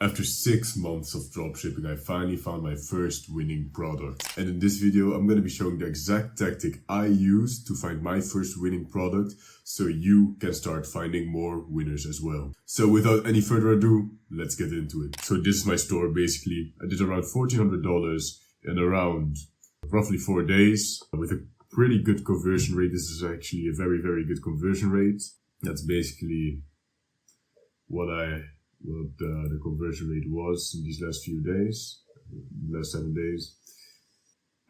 After 6 months of dropshipping, I finally found my first winning product. And in this video, I'm going to be showing the exact tactic I used to find my first winning product, so you can start finding more winners as well. So without any further ado, let's get into it. So this is my store basically. I did around $1,400 in around roughly 4 days with a pretty good conversion rate. This is actually a very, very good conversion rate. That's basically what the conversion rate was in these last few days, last 7 days.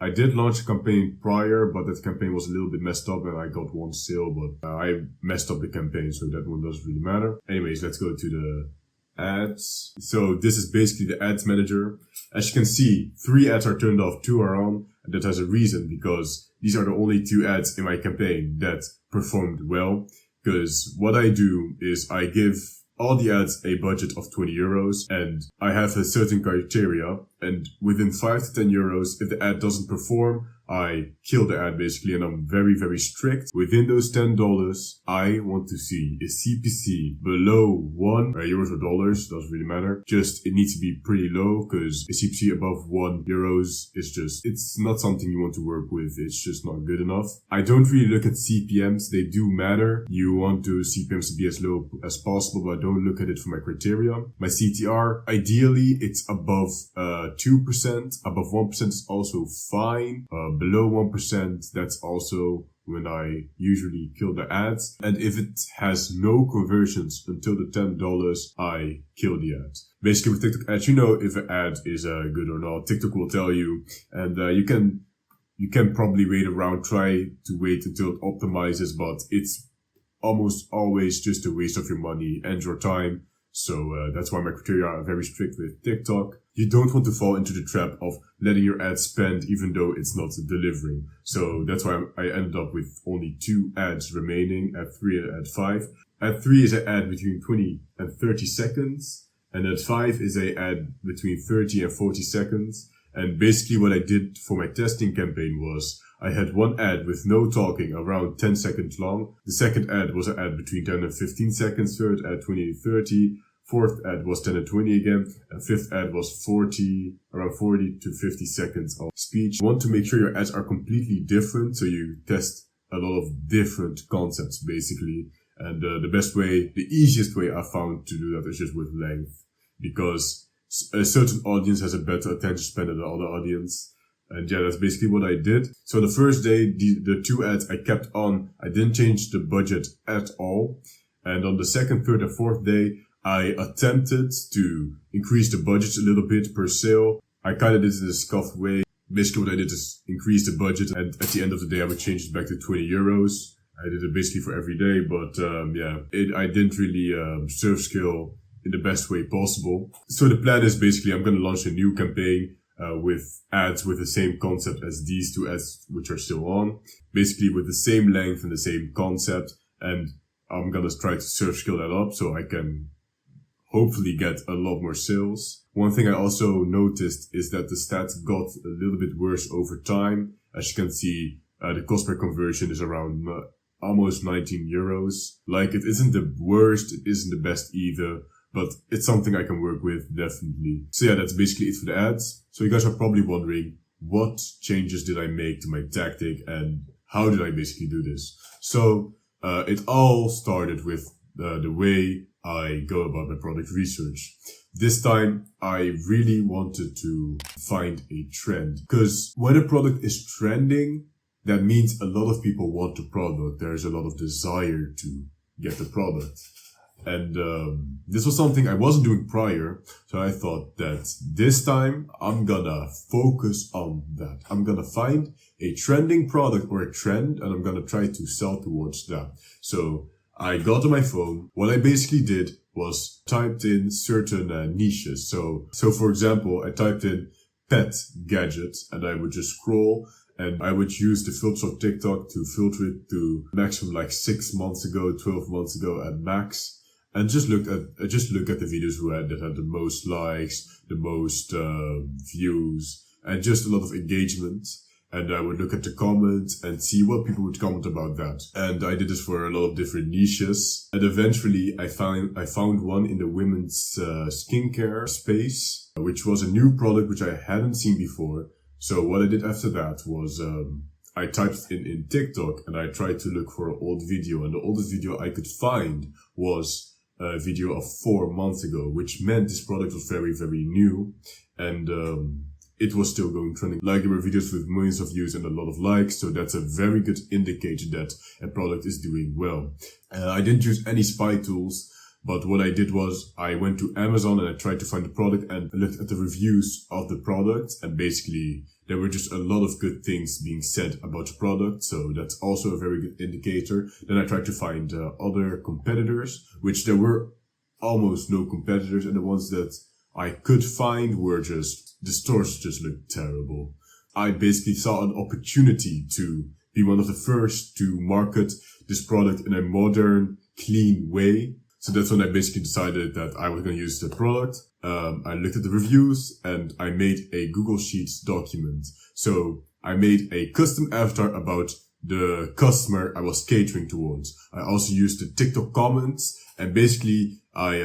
I did launch a campaign prior, but that campaign was a little bit messed up and I got one sale, but I messed up the campaign, so that one doesn't really matter. Anyways, let's go to the ads. So this is basically the ads manager. As you can see, 3 ads are turned off, 2 are on, and that has a reason because these are the only 2 ads in my campaign that performed well. Because what I do is I give all the ads a budget of 20 euros and I have a certain criteria, and within 5 to 10 euros, if the ad doesn't perform, I kill the ad basically, and I'm very, very strict. Within those $10, I want to see a CPC below 1 euros or dollars, doesn't really matter. Just, it needs to be pretty low because a CPC above 1 euros is just, it's not something you want to work with. It's just not good enough. I don't really look at CPMs. They do matter. You want to CPMs to be as low as possible, but I don't look at it for my criteria. My CTR, ideally, it's above 2%. Above 1% is also fine. Below 1%, that's also when I usually kill the ads. And if it has no conversions until the $10, I kill the ads. Basically with TikTok ads, you know if an ad is good or not. TikTok will tell you, and you can probably wait around, try to wait until it optimizes, but it's almost always just a waste of your money and your time. So that's why my criteria are very strict with TikTok. You don't want to fall into the trap of letting your ad spend even though it's not delivering. So that's why I ended up with only 2 ads remaining, ad 3 and ad 5. Ad 3 is an ad between 20 and 30 seconds. And ad 5 is an ad between 30 and 40 seconds. And basically what I did for my testing campaign was I had 1 ad with no talking around 10 seconds long. The second ad was an ad between 10 and 15 seconds. Third ad 20 to 30. Fourth ad was 10 and 20 again. And fifth ad was around 40 to 50 seconds of speech. You want to make sure your ads are completely different. So you test a lot of different concepts basically. And the easiest way I found to do that is just with length. Because a certain audience has a better attention span than the other audience. And yeah, that's basically what I did. So the first day, the 2 ads I kept on. I didn't change the budget at all. And on the second, third, and fourth day, I attempted to increase the budget a little bit per sale. I kind of did it in a scuffed way. Basically what I did is increase the budget, and at the end of the day I would change it back to 20 euros. I did it basically for every day, but I didn't really surf scale in the best way possible. So the plan is basically I'm going to launch a new campaign with ads with the same concept as these 2 ads which are still on. Basically with the same length and the same concept, and I'm going to try to surf scale that up so I can hopefully get a lot more sales. One thing I also noticed is that the stats got a little bit worse over time. As you can see, the cost per conversion is around almost 19 euros. Like, it isn't the worst, it isn't the best either, but it's something I can work with, definitely. So yeah, that's basically it for the ads. So you guys are probably wondering, what changes did I make to my tactic and how did I basically do this? So it all started with the way I go about my product research. This time, I really wanted to find a trend. Because when a product is trending, that means a lot of people want the product. There's a lot of desire to get the product. And this was something I wasn't doing prior. So I thought that this time, I'm gonna focus on that. I'm gonna find a trending product or a trend, and I'm gonna try to sell towards that. So I got on my phone. What I basically did was typed in certain niches. So for example, I typed in pet gadgets and I would just scroll, and I would use the filters of TikTok to filter it to maximum like 6 months ago, 12 months ago at max. And just look at the videos that had the most likes, the most views, and just a lot of engagement. and I would look at the comments and see what people would comment about that. And I did this for a lot of different niches. And eventually I found one in the women's skincare space, which was a new product which I hadn't seen before. So what I did after that was I typed in TikTok and I tried to look for an old video, and the oldest video I could find was a video of 4 months ago, which meant this product was very, very new, and it was still going trending. Like, there were videos with millions of views and a lot of likes, so that's a very good indicator that a product is doing well. I didn't use any spy tools, but what I did was I went to Amazon and I tried to find the product and looked at the reviews of the product, and basically there were just a lot of good things being said about the product, so that's also a very good indicator. Then I tried to find other competitors, which there were almost no competitors, and the ones that I could find were just, the stores just looked terrible. I basically saw an opportunity to be one of the first to market this product in a modern, clean way. So that's when I basically decided that I was going to use the product. I looked at the reviews and I made a Google Sheets document. So I made a custom avatar about the customer I was catering towards. I also used the TikTok comments, and basically I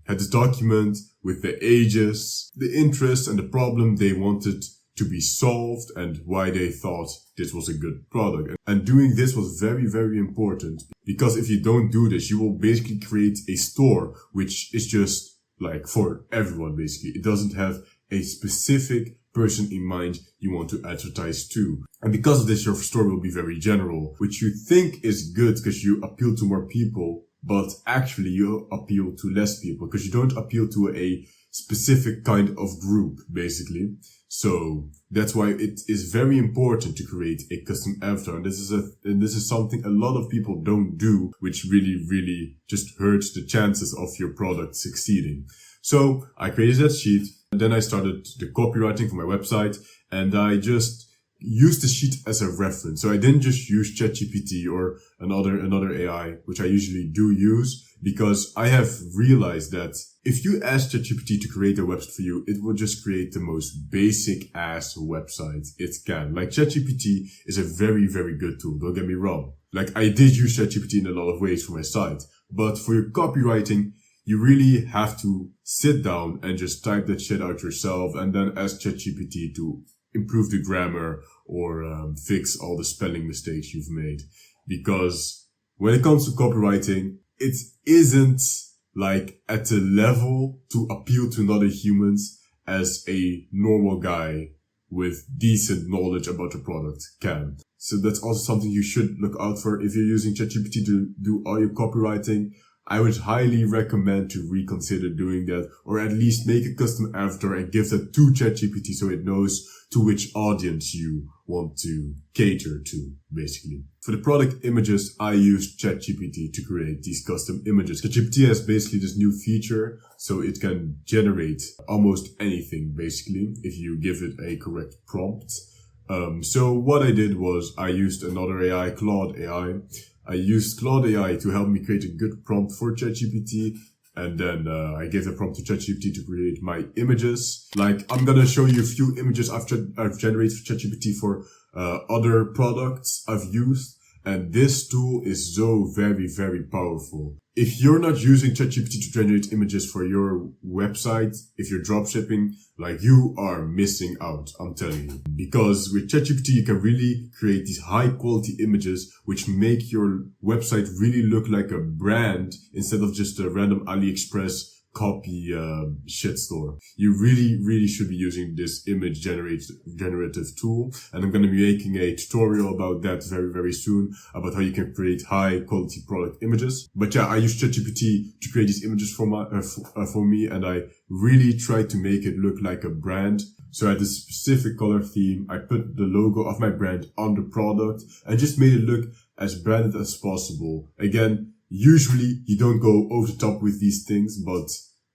had this document with the ages, the interests, and the problem they wanted to be solved, and why they thought this was a good product. And doing this was very, very important, because if you don't do this, you will basically create a store which is just like for everyone, basically. It doesn't have a specific person in mind you want to advertise to. And because of this, your store will be very general, which you think is good because you appeal to more people, but actually you appeal to less people because you don't appeal to a specific kind of group, basically. So that's why it is very important to create a custom avatar. And this is something a lot of people don't do, which really, really just hurts the chances of your product succeeding. So I created that sheet, and then I started the copywriting for my website, and I just used the sheet as a reference. So I didn't just use ChatGPT or another AI, which I usually do use, because I have realized that if you ask ChatGPT to create a website for you, it will just create the most basic ass website it can. Like, ChatGPT is a very, very good tool. Don't get me wrong. Like, I did use ChatGPT in a lot of ways for my site, but for your copywriting, you really have to sit down and just type that shit out yourself and then ask ChatGPT to improve the grammar or fix all the spelling mistakes you've made. Because when it comes to copywriting, it isn't like at the level to appeal to other humans as a normal guy with decent knowledge about the product can. So that's also something you should look out for if you're using ChatGPT to do all your copywriting. I would highly recommend to reconsider doing that, or at least make a custom avatar and give that to ChatGPT so it knows to which audience you want to cater to, basically. For the product images, I used ChatGPT to create these custom images. ChatGPT has basically this new feature, so it can generate almost anything, basically, if you give it a correct prompt. So what I did was I used another AI, Claude AI. I used Claude AI to help me create a good prompt for ChatGPT, and then I gave the prompt to ChatGPT to create my images. Like, I'm gonna show you a few images I've generated for ChatGPT for other products I've used, and this tool is so very, very powerful. If you're not using ChatGPT to generate images for your website, if you're dropshipping, like, you are missing out, I'm telling you. Because with ChatGPT, you can really create these high quality images, which make your website really look like a brand instead of just a random AliExpress copy shitstorm. You really, really should be using this image generative tool, and I'm going to be making a tutorial about that very, very soon, about how you can create high quality product images. But yeah, I use ChatGPT to create these images for me, and I really tried to make it look like a brand. So I had a specific color theme. I put the logo of my brand on the product and just made it look as branded as possible. Again, usually you don't go over the top with these things, but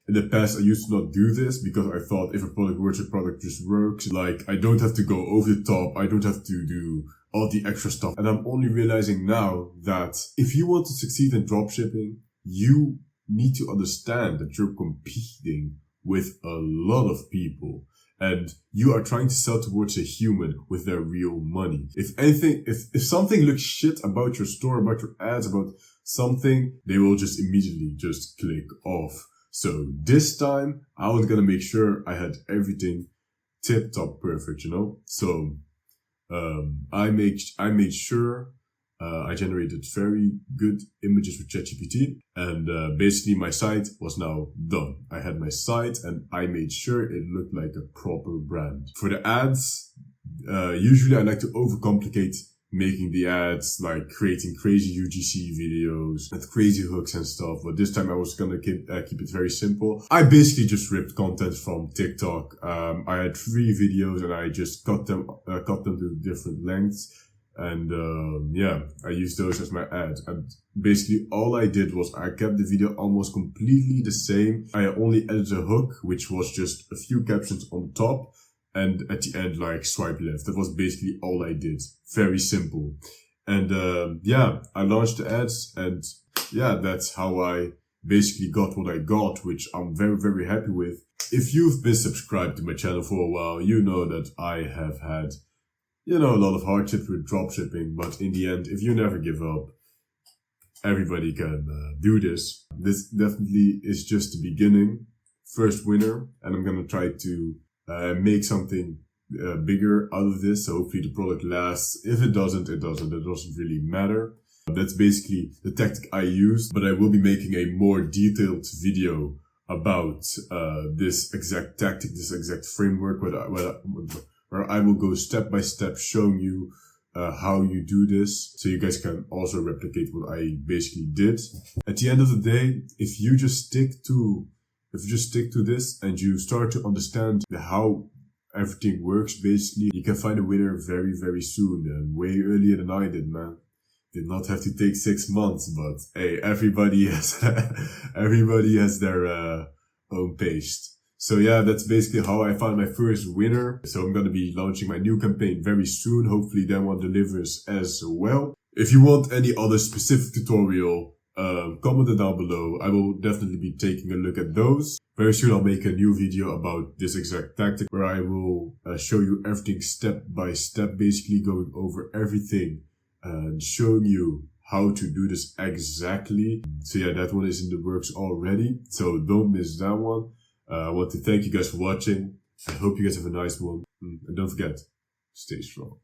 in the past I used to not do this because I thought if a product works, a product just works. Like, I don't have to go over the top. I don't have to do all the extra stuff. And I'm only realizing now that if you want to succeed in dropshipping, you need to understand that you're competing with a lot of people. And you are trying to sell towards a human with their real money. If anything, if something looks shit about your store, about your ads, about something, they will just immediately just click off. So this time I was gonna make sure I had everything tip top perfect, you know? So I made sure I generated very good images with ChatGPT, and basically my site was now done. I had my site and I made sure it looked like a proper brand. For the ads, usually I like to overcomplicate making the ads, like creating crazy UGC videos and crazy hooks and stuff. But this time I was gonna keep it very simple. I basically just ripped content from TikTok. I had 3 videos and I just cut them to different lengths. And yeah, I used those as my ads. And basically all I did was I kept the video almost completely the same. I only added a hook, which was just a few captions on the top, and at the end, like, swipe left. That was basically all I did. Very simple. And yeah, I launched the ads, and yeah, that's how I basically got what I got, which I'm very, very happy with. If you've been subscribed to my channel for a while, you know that I have had, you know, a lot of hardships with dropshipping, but in the end, if you never give up, everybody can do this. This definitely is just the beginning, first winner, and I'm gonna try to make something bigger out of this. So hopefully the product lasts. If it doesn't, it doesn't. It doesn't really matter. That's basically the tactic I used, but I will be making a more detailed video about this exact tactic, this exact framework, where I will go step by step showing you how you do this, so you guys can also replicate what I basically did. At the end of the day, if you just stick to this and you start to understand how everything works, basically, you can find a winner very, very soon, and way earlier than I did, man. Did not have to take 6 months, but hey, everybody has their own pace. So yeah, that's basically how I found my first winner. So I'm gonna be launching my new campaign very soon. Hopefully that one delivers as well. If you want any other specific tutorial, comment it down below. I will definitely be taking a look at those. Very soon I'll make a new video about this exact tactic, where I will show you everything step by step, basically going over everything and showing you how to do this exactly. So yeah, that one is in the works already, so don't miss that one. I want to thank you guys for watching. I hope you guys have a nice one. And don't forget, stay strong.